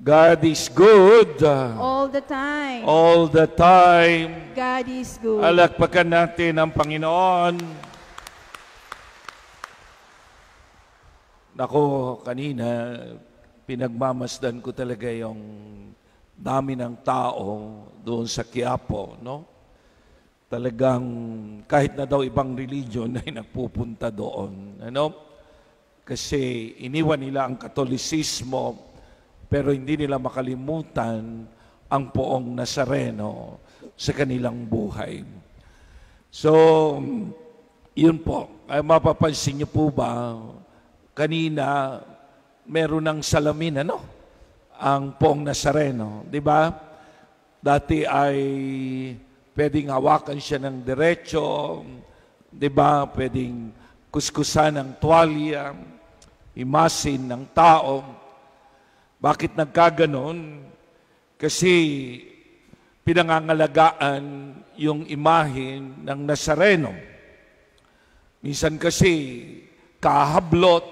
God is good. All the time. All the time. God is good. Alakpakan natin ang Panginoon. Nako, kanina, pinagmamasdan ko talaga yung dami ng tao doon sa Quiapo, no? Talagang kahit na daw ibang religion ay nagpupunta doon, ano? Kasi iniwan nila ang Katolisismo, pero hindi nila makalimutan ang poong Nazareno sa kanilang buhay. So, yun po. Ay, mapapansin niyo po ba, kanina, meron ng salamin, ano? Ang poong Nazareno, di ba? Dati ay pwedeng hawakan siya ng diretso, di ba? Pwedeng kuskusan ng tuwalya, imasin ng tao. Bakit nagkaganon? Kasi pinangangalagaan yung imahen ng Nazareno. Minsan kasi kahablot,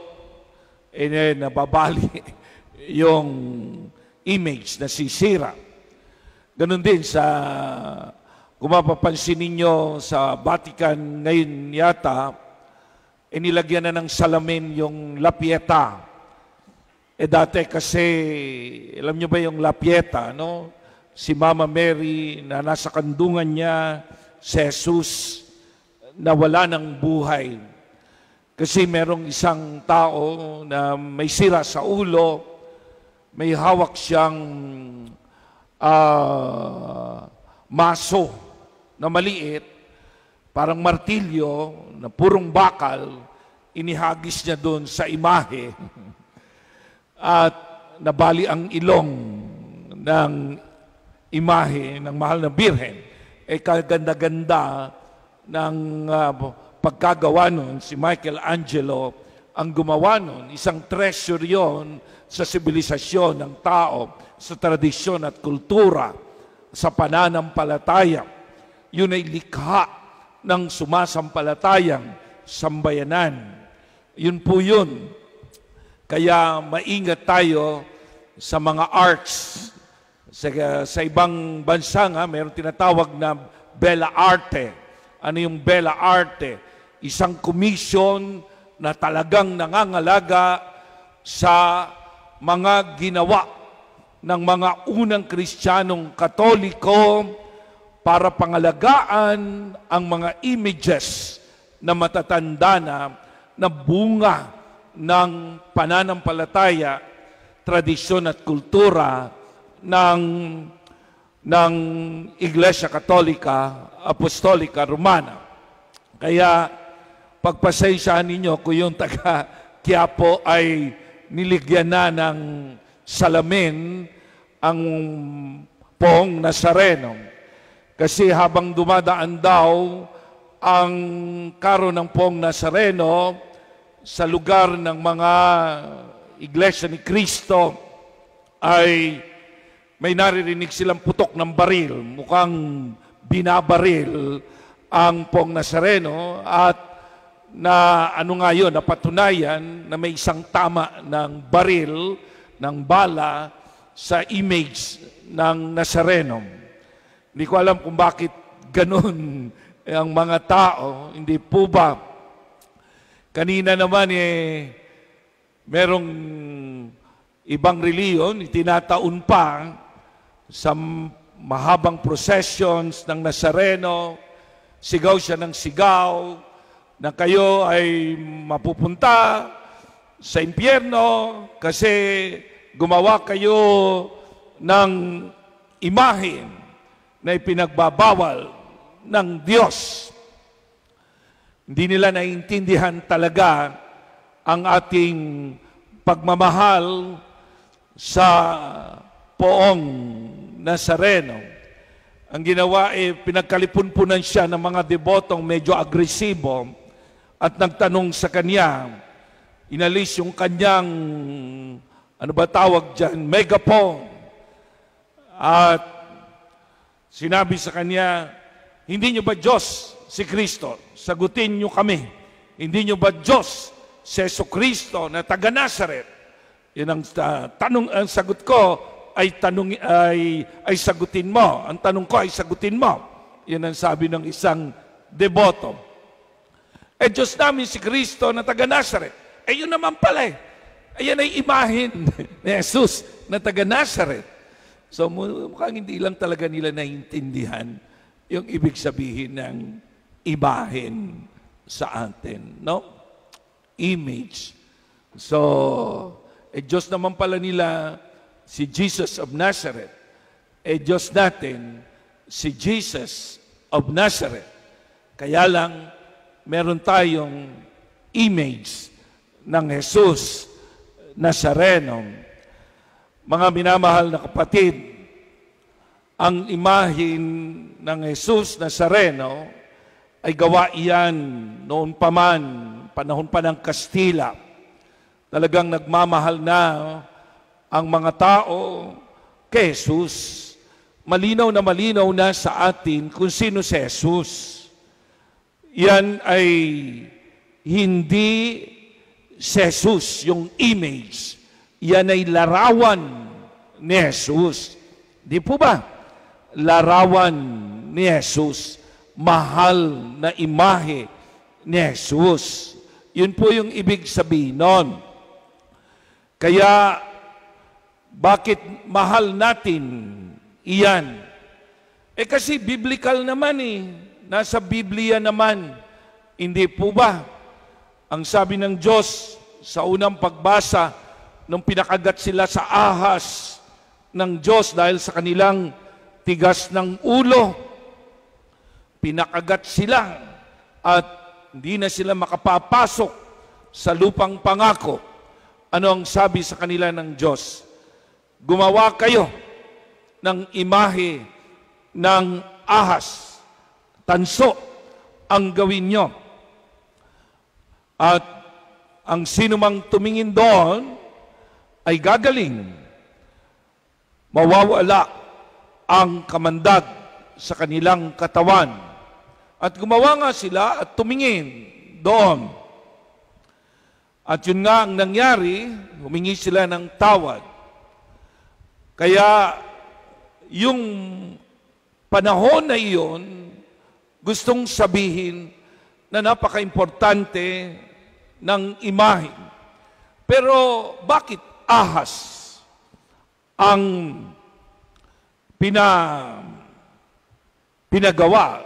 nababali yung image na sisira. Ganon din sa, kung mapapansin ninyo sa Vatican ngayon yata, nilagyan na ng salamin yung La Pietà. Dati kasi, alam nyo ba yung La Pietà, no? Si Mama Mary na nasa kandungan niya, si Jesus na wala ng buhay. Kasi merong isang tao na may sira sa ulo, may hawak siyang maso na maliit, parang martilyo na purong bakal, inihagis niya doon sa imahe. At nabali ang ilong ng imahe ng mahal na birhen. Kaganda-ganda ng pagkagawa nun, si Michelangelo ang gumawa nun. Isang treasure yon sa sibilisasyon ng tao, sa tradisyon at kultura, sa pananampalataya. Yun ay likha ng sumasampalatayang sambayanan. Yun po yun. Kaya maingat tayo sa mga arts. Sa ibang bansa nga, mayroon tinatawag na Bella Arte. Ano yung Bella Arte? Isang komisyon na talagang nangangalaga sa mga ginawa ng mga unang Kristiyanong Katoliko para pangalagaan ang mga images na matatanda na bunga ng pananampalataya, tradisyon at kultura ng Iglesia Katolika, Apostolika, Romana. Kaya pagpasensyahan ninyo kung yung taga Quiapo ay niligyan na ng salamin ang poong Nazareno. Kasi habang dumadaan daw ang karo ng poong Nazareno sa lugar ng mga Iglesia ni Cristo, ay may naririnig silang putok ng baril. Mukhang binabaril ang poong Nazareno at na ano nga yun, napatunayan na may isang tama ng baril, ng bala sa image ng Nazareno. Hindi ko alam kung bakit ganun ang mga tao. Hindi po ba? Kanina naman merong ibang reliyon, itinataon pa sa mahabang processions ng Nazareno, sigaw siya ng sigaw, na kayo ay mapupunta sa impyerno kasi gumawa kayo ng imahe na ipinagbabawal ng Diyos. Hindi nila naiintindihan talaga ang ating pagmamahal sa poong Nazareno. Ang ginawa pinagkalipunpunan siya ng mga debotong medyo agresibo at nagtanong sa kanya, inalis yung kanyang, ano ba tawag dyan, megaphone. At sinabi sa kanya, hindi nyo ba Diyos si Kristo? Sagutin nyo kami. Hindi nyo ba Diyos si Jesucristo na taga Nazaret? Yan ang tanong, ang sagot ko, ay sagutin mo. Ang tanong ko ay sagutin mo. Yan ang sabi ng isang deboto. Diyos namin si Kristo na taga Nazaret. Yun naman pala Ayan ay imahin ni Jesus na taga Nazaret. So mukhang hindi lang talaga nila naiintindihan yung ibig sabihin ng imahin sa atin. No? Image. So, Diyos naman pala nila si Jesus of Nazareth. Diyos natin si Jesus of Nazareth. Kaya lang, meron tayong image ng Jesus Nazareno. Mga minamahal na kapatid, ang imahin ng Jesus Nazareno ay gawa iyan noon pa man, panahon pa ng Kastila. Talagang nagmamahal na ang mga tao kay Jesus. Malinaw na sa atin kung sino si Jesus. Yan ay hindi si Jesus, yung image. Yan ay larawan ni Jesus. Di po ba? Larawan ni Jesus. Mahal na imahe ni Jesus. Yun po yung ibig sabihin nun. Kaya, bakit mahal natin iyan? Kasi biblical naman Nasa Biblia naman. Hindi po ba? Ang sabi ng Diyos sa unang pagbasa, nung pinakagat sila sa ahas ng Diyos dahil sa kanilang tigas ng ulo, pinakagat sila at hindi na sila makapapasok sa lupang pangako. Ano ang sabi sa kanila ng Diyos? Gumawa kayo ng imahe ng ahas. Tanso ang gawin nyo. At ang sinumang tumingin doon ay gagaling. Mawawala ang kamandag sa kanilang katawan. At gumawa nga sila at tumingin doon. At yun nga ang nangyari, humingi sila ng tawad. Kaya yung panahon na iyon, gustong sabihin na napaka-importante ng imahe. Pero bakit ahas ang pinagawa?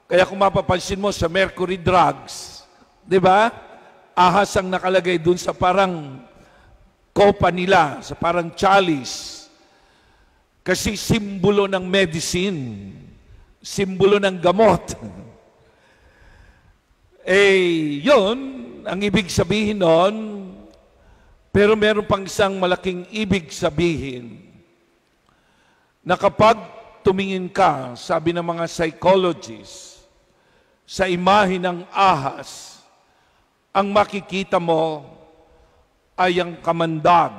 Kaya kung mapapansin mo sa mercury drugs, di ba? Ahas ang nakalagay dun sa parang kopa nila, sa parang chalice. Kasi simbolo ng medicine, simbolo ng gamot. Yun, ang ibig sabihin nun, pero meron pang isang malaking ibig sabihin, na kapag tumingin ka, sabi ng mga psychologists, sa imahe ng ahas, ang makikita mo ay ang kamandag.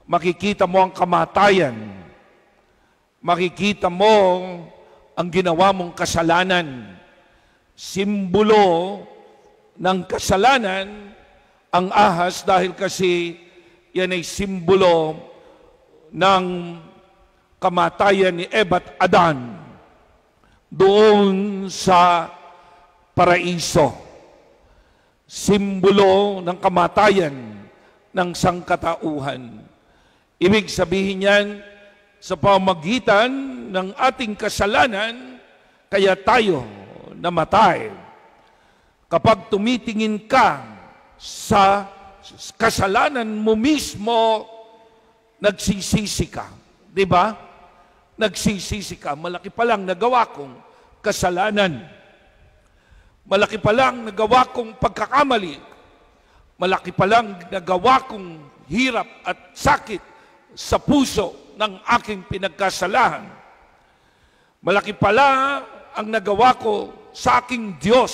Makikita mo ang kamatayan. Makikita mo ang ginawa mong kasalanan. Simbolo ng kasalanan ang ahas dahil kasi yan ay simbolo ng kamatayan ni Eva at Adan doon sa paraiso. Simbolo ng kamatayan ng sangkatauhan. Ibig sabihin yan, sa pamagitan ng ating kasalanan, kaya tayo namatay. Kapag tumitingin ka sa kasalanan mo mismo, nagsisisi ka. Di ba? Nagsisisi ka. Malaki pa lang nagawa kong kasalanan. Malaki pa lang nagawa kong pagkakamali. Malaki pa lang nagawa kong hirap at sakit sa puso ng aking pinagkasalahan. Malaki pala ang nagawa ko sa aking Diyos.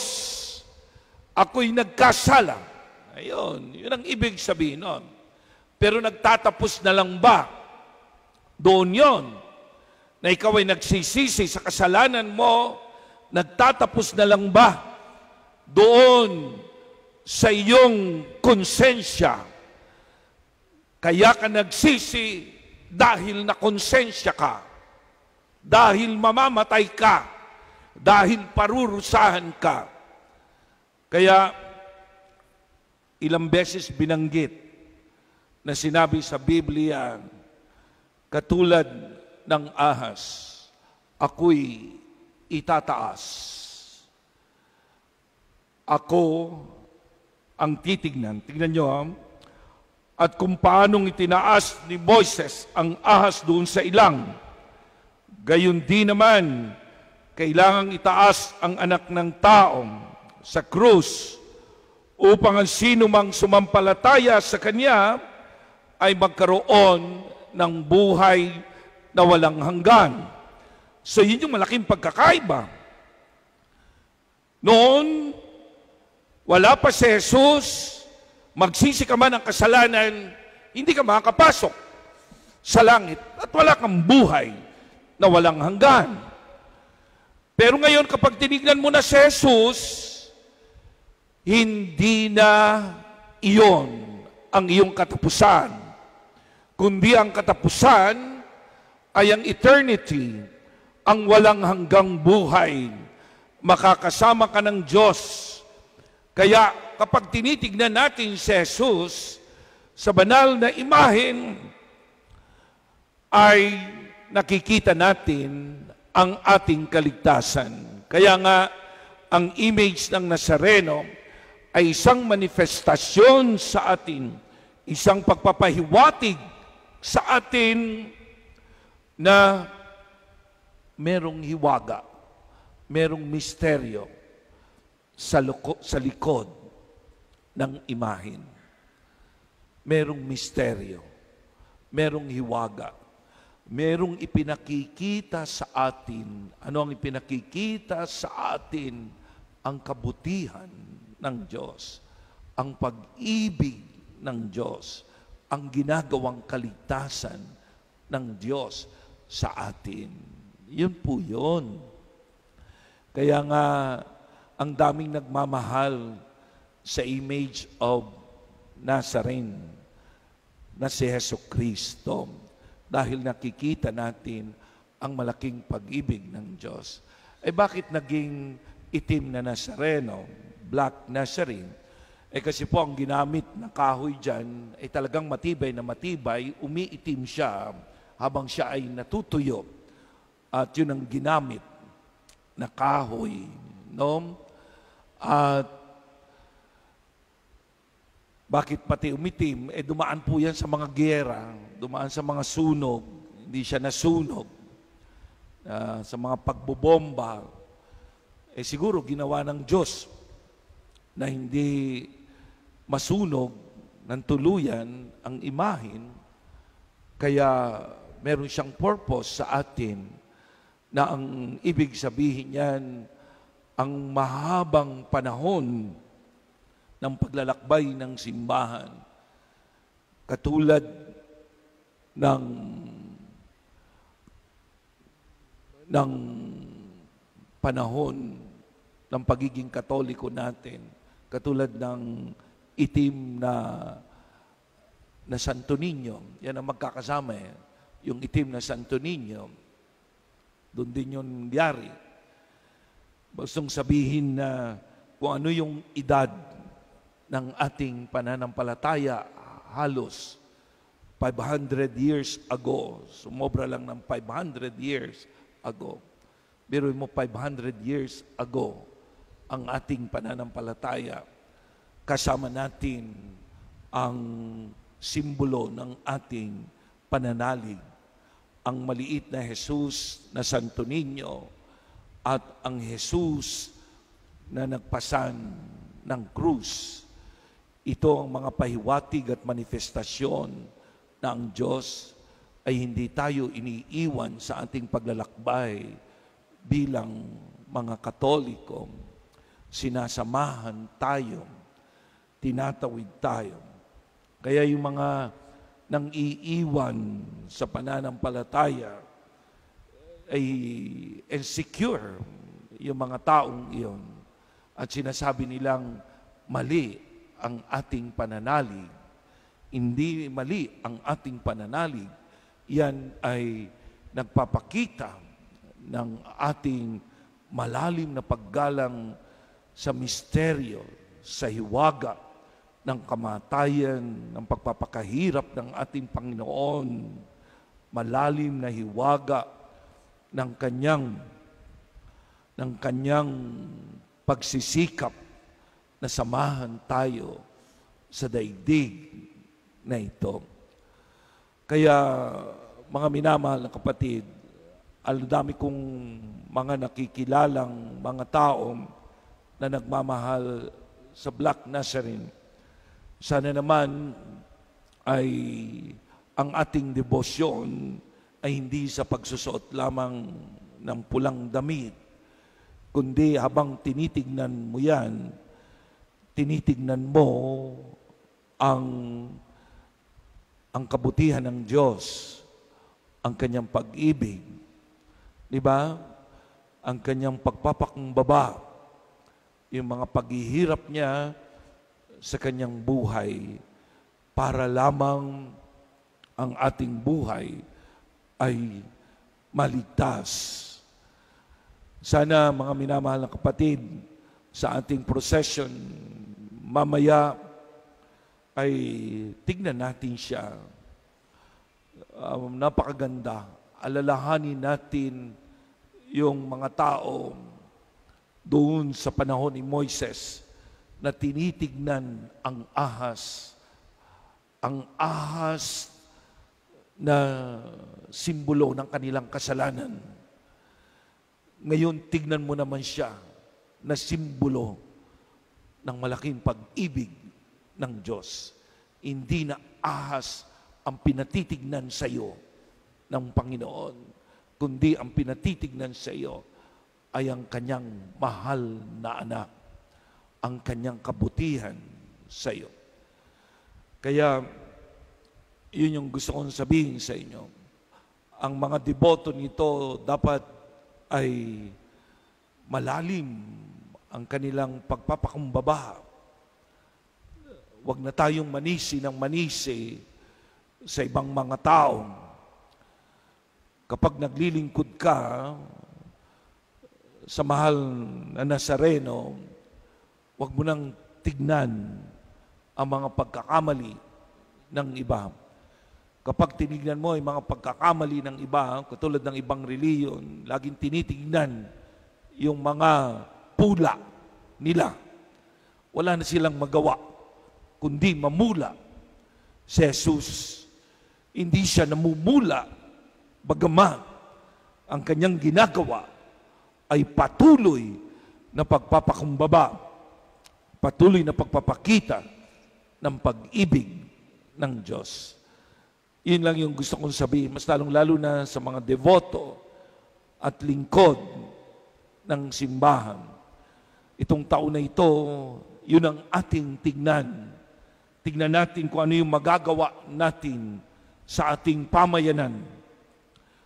Ako'y nagkasala. Ayun, yun ang ibig sabihin nun. Pero nagtatapos na lang ba? Doon yun. Na ikaw ay nagsisisi sa kasalanan mo, nagtatapos na lang ba? Doon sa iyong konsensya. Kaya ka nagsisi dahil nakonsensya ka, dahil mamamatay ka, dahil parurusahan ka. Kaya ilang beses binanggit na sinabi sa Biblia, katulad ng ahas, ako'y itataas. Ako ang titignan. Tignan nyo, at kung paanong itinaas ni Moises ang ahas doon sa ilang, gayon din naman, kailangang itaas ang anak ng taong sa krus upang ang sino mang sumampalataya sa Kanya ay magkaroon ng buhay na walang hanggan. So yun yung malaking pagkakaiba. Noon, wala pa si Jesus, magsisi ka man ng kasalanan, hindi ka makakapasok sa langit at wala kang buhay na walang hanggan. Pero ngayon, kapag tinignan mo na si Jesus, hindi na iyon ang iyong katapusan, kundi ang katapusan ay ang eternity, ang walang hanggang buhay. Makakasama ka ng Diyos. Kaya kapag tinitignan natin si Jesus sa banal na imahen, ay nakikita natin ang ating kaligtasan. Kaya nga, ang image ng Nazareno ay isang manifestasyon sa atin, isang pagpapahiwatig sa atin na merong hiwaga, merong misteryo sa likod ng imahen. Merong misteryo, merong hiwaga, merong ipinakikita sa atin. Ano ang ipinakikita sa atin? Ang kabutihan ng Diyos, ang pag-ibig ng Diyos, ang ginagawang kaligtasan ng Diyos sa atin. Yun po yun. Kaya nga, ang daming nagmamahal sa image of Nazarene na si Jesucristo dahil nakikita natin ang malaking pag-ibig ng Diyos. Eh bakit naging itim na Nazareno, black Nazarene? Eh kasi po ang ginamit na kahoy dyan ay talagang matibay na matibay, umiitim siya habang siya ay natutuyo. At yun ang ginamit na kahoy, no? At bakit pati umitim? Eh dumaan po yan sa mga giyera, dumaan sa mga sunog, hindi siya nasunog, sa mga pagbobomba. Eh siguro ginawa ng Diyos na hindi masunog ng tuluyan ang imahen, kaya meron siyang purpose sa atin na ang ibig sabihin niyan, ang mahabang panahon ng paglalakbay ng simbahan, katulad ng panahon ng pagiging Katoliko natin, katulad ng itim na Santo Niño. Yan ang magkakasama eh. Yung itim na Santo Niño, doon din yung nangyari. Gustong sabihin na kung ano yung edad ng ating pananampalataya, halos 500 years ago, sumobra lang ng 500 years ago. Pero mo 500 years ago, ang ating pananampalataya, kasama natin ang simbolo ng ating pananalig, ang maliit na Jesus na Santo Niño at ang Jesus na nagpasan ng krus. Ito ang mga pahiwatig at manifestasyon na ang Diyos ay hindi tayo iniiwan sa ating paglalakbay bilang mga Katoliko. Sinasamahan tayo, tinatawid tayo. Kaya yung mga nang iiwan sa pananampalataya ay insecure yung mga taong iyon at sinasabi nilang mali ang ating pananalig. Hindi mali ang ating pananalig, yan ay nagpapakita ng ating malalim na paggalang sa misteryo, sa hiwaga ng kamatayan, ng pagpapakahirap ng ating Panginoon, malalim na hiwaga ng kanyang pagsisikap na samahan tayo sa daigdig na ito. Kaya mga minamahal na kapatid, ang dami kong mga nakikilalang mga tao na nagmamahal sa Black Nazarene. Sana naman ay ang ating debosyon ay hindi sa pagsusuot lamang ng pulang damit, kundi habang tinitignan mo yan, tinitignan mo ang kabutihan ng Diyos, ang kanyang pag-ibig, di ba? Ang kanyang pagpapakumbaba, yung mga paghihirap niya sa kanyang buhay para lamang ang ating buhay ay maligtas. Sana mga minamahal na kapatid, sa ating procession mamaya ay tignan natin siya. Napakaganda. Alalahanin natin yung mga tao doon sa panahon ni Moises na tinitignan ang ahas na simbolo ng kanilang kasalanan. Ngayon, tignan mo naman siya na simbolo ng malaking pag-ibig ng Diyos. Hindi na ahas ang pinatitignan sa iyo ng Panginoon, kundi ang pinatitignan sa iyo ay ang kanyang mahal na anak, ang kanyang kabutihan sa iyo. Kaya, yun yung gusto kong sabihin sa inyo. Ang mga deboto nito dapat ay malalim ang kanilang pagpapakumbaba. Huwag na tayong manisi ng manisi sa ibang mga tao. Kapag naglilingkod ka sa mahal na Nazareno, huwag mo nang tignan ang mga pagkakamali ng iba. Kapag tinignan mo yung mga pagkakamali ng iba, katulad ng ibang reliyon, laging tinitignan yung mga pula nila. Wala na silang magawa, kundi mamula. Si Jesus, hindi siya namumula, bagaman ang kanyang ginagawa ay patuloy na pagpapakumbaba, patuloy na pagpapakita ng pag-ibig ng Diyos. Yun lang yung gusto kong sabihin, mas lalong-lalo na sa mga devoto at lingkod ng simbahan. Itong taon na ito, yun ang ating tignan. Tignan natin kung ano yung magagawa natin sa ating pamayanan.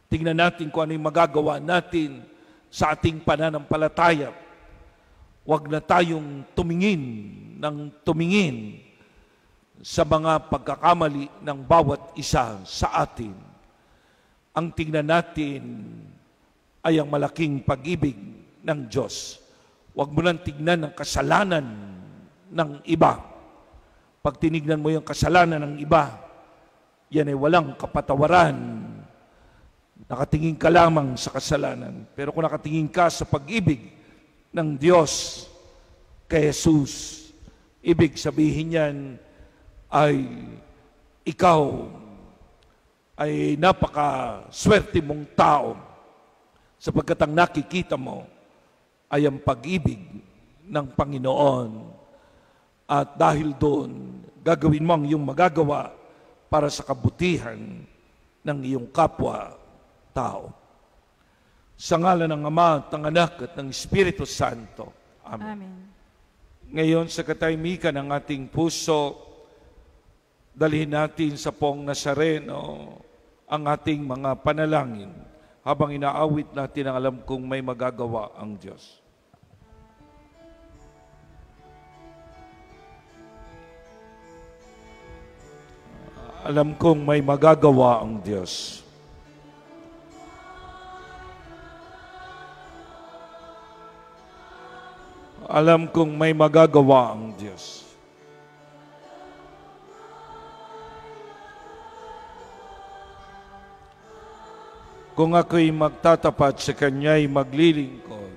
Tignan natin kung ano yung magagawa natin sa ating pananampalataya. Huwag na tayong tumingin sa mga pagkakamali ng bawat isa sa atin. Ang tingnan natin ay ang malaking pag-ibig ng Diyos. Huwag mo nang tingnan ang kasalanan ng iba. Pag tinignan mo yung kasalanan ng iba, yan ay walang kapatawaran. Nakatingin ka lamang sa kasalanan. Pero kung nakatingin ka sa pag-ibig ng Diyos kay Jesus, ibig sabihin yan ay ikaw ay napaka-swerte mong tao sapagkat ang nakikita mo ay ang pag-ibig ng Panginoon. At dahil doon, gagawin mo ang iyong magagawa para sa kabutihan ng iyong kapwa-tao. Sa ngalan ng Ama, at ng Anak, at ng Espiritu Santo. Amen. Amen. Ngayon, sa katahimikan ng ating puso, dalhin natin sa Poong Nazareno ang ating mga panalangin habang inaawit natin ang alam kong may magagawa ang Diyos. Alam kong may magagawa ang Diyos. Alam kong may magagawa ang Diyos. Kung ako'y magtatapat sa Kanya'y maglilingkod.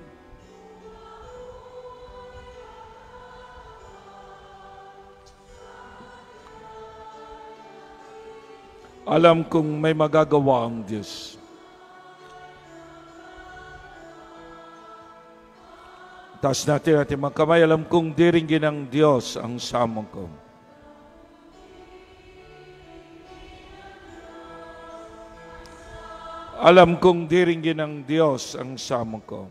Alam kong may magagawa ang Diyos. Taas natin ating mga kamay. Alam kong diringgin ng Diyos ang samong ko. Alam kong diringgin ng Diyos ang samong ko.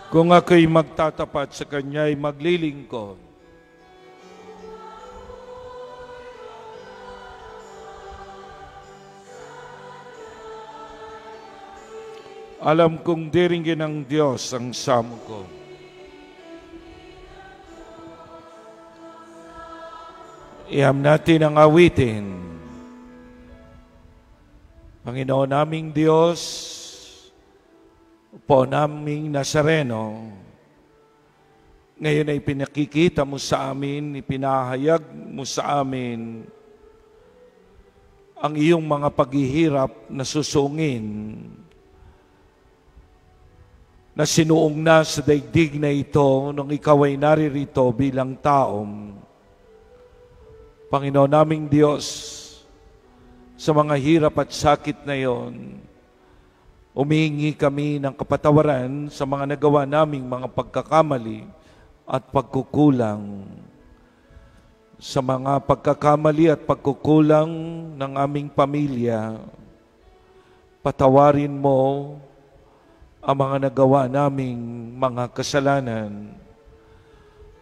Kung ako'y magtatapat sa Kanya'y maglilingkod. Alam kong diringgin ng Diyos ang samong ko. Iham natin ang awitin. Panginoon naming Diyos, po naming Nazareno, ngayon ay pinakikita mo sa amin, ipinahayag mo sa amin ang iyong mga paghihirap na susungin na sinuong na sa daigdig na ito nung ikaw ay naririto bilang taong. Panginoon naming Diyos, sa mga hirap at sakit na iyon, humihingi kami ng kapatawaran sa mga nagawa naming mga pagkakamali at pagkukulang. Sa mga pagkakamali at pagkukulang ng aming pamilya, patawarin mo ang mga nagawa naming mga kasalanan.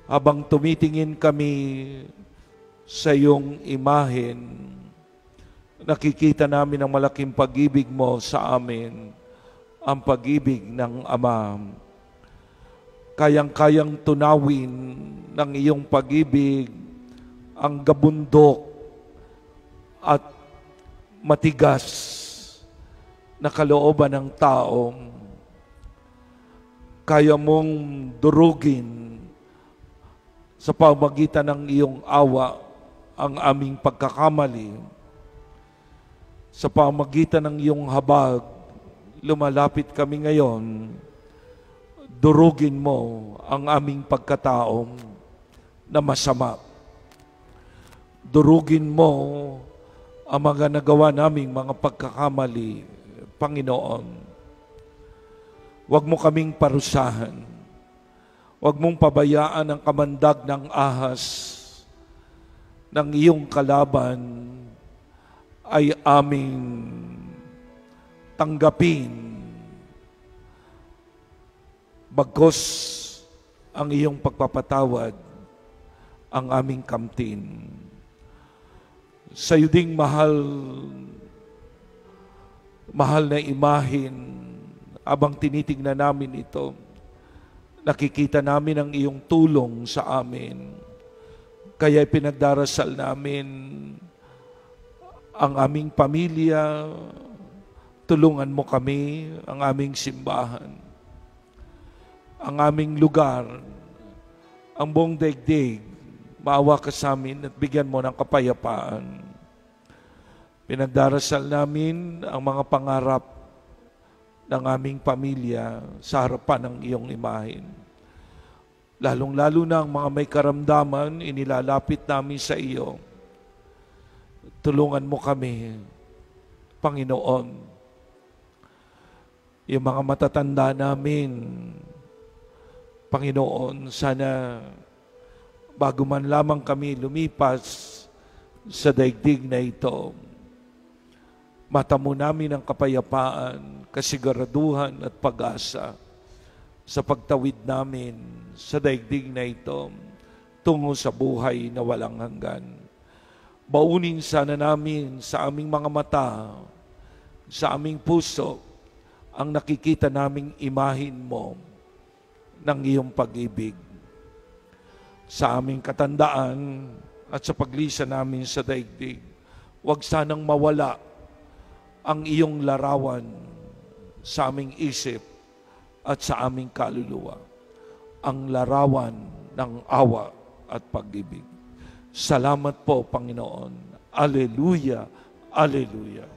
Habang tumitingin kami sa iyong imahen, nakikita namin ang malaking pag-ibig mo sa amin, ang pag-ibig ng Ama. Kayang-kayang tunawin ng iyong pag-ibig ang gabundok at matigas na kalooban ng taong. Kaya mong durugin sa pamagitan ng iyong awa ang aming pagkakamali. Sa pamagitan ng iyong habag, lumalapit kami ngayon, durugin mo ang aming pagkataong na masama. Durugin mo ang mga nagawa naming mga pagkakamali, Panginoon. Huwag mo kaming parusahan. Huwag mong pabayaan ang kamandag ng ahas ng iyong kalaban ay aming tanggapin. Bagkus ang iyong pagpapatawad ang aming kamtin. Sa iyo ding mahal na imahin, abang tinitingnan namin ito, nakikita namin ang iyong tulong sa amin. Kaya pinagdarasal namin ang aming pamilya, tulungan mo kami, ang aming simbahan, ang aming lugar, ang buong daigdig, maawa ka sa amin at bigyan mo ng kapayapaan. Pinagdarasal namin ang mga pangarap ng aming pamilya sa harapan ng iyong imahen. Lalong-lalo na ang mga may karamdaman, inilalapit namin sa iyo. Tulungan mo kami, Panginoon. Yung mga matatanda namin, Panginoon, sana bago man lamang kami lumipas sa daigdig na ito, matamo namin ang kapayapaan, kasiguraduhan at pag-asa sa pagtawid namin sa daigdig na ito tungo sa buhay na walang hanggan. Baunin sana namin sa aming mga mata, sa aming puso, ang nakikita naming imahin mo ng iyong pag-ibig. Sa aming katandaan at sa paglisa namin sa daigdig, huwag sanang mawala ang iyong larawan sa aming isip at sa aming kaluluwa. Ang larawan ng awa at pag-ibig. Salamat po, Panginoon. Alleluia, alleluia.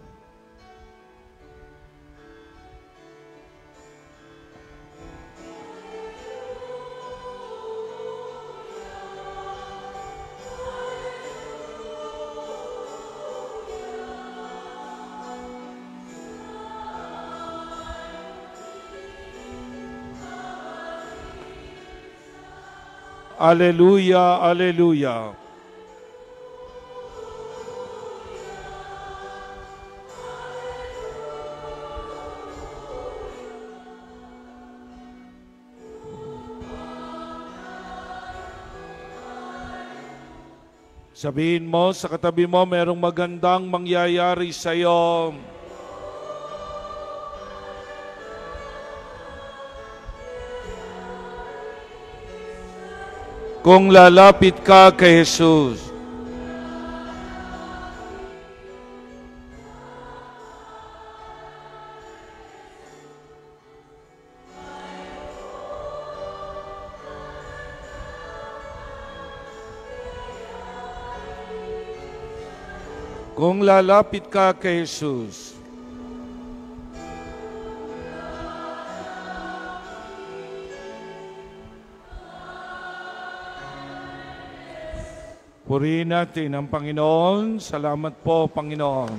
Alleluia, alleluia. Sabihin mo sa katabi mo, merong magandang mangyayari sa iyo. Kung lalapit ka kay Jesus. Kung lalapit ka kay Jesus, purihin natin ang Panginoon. Salamat po, Panginoon.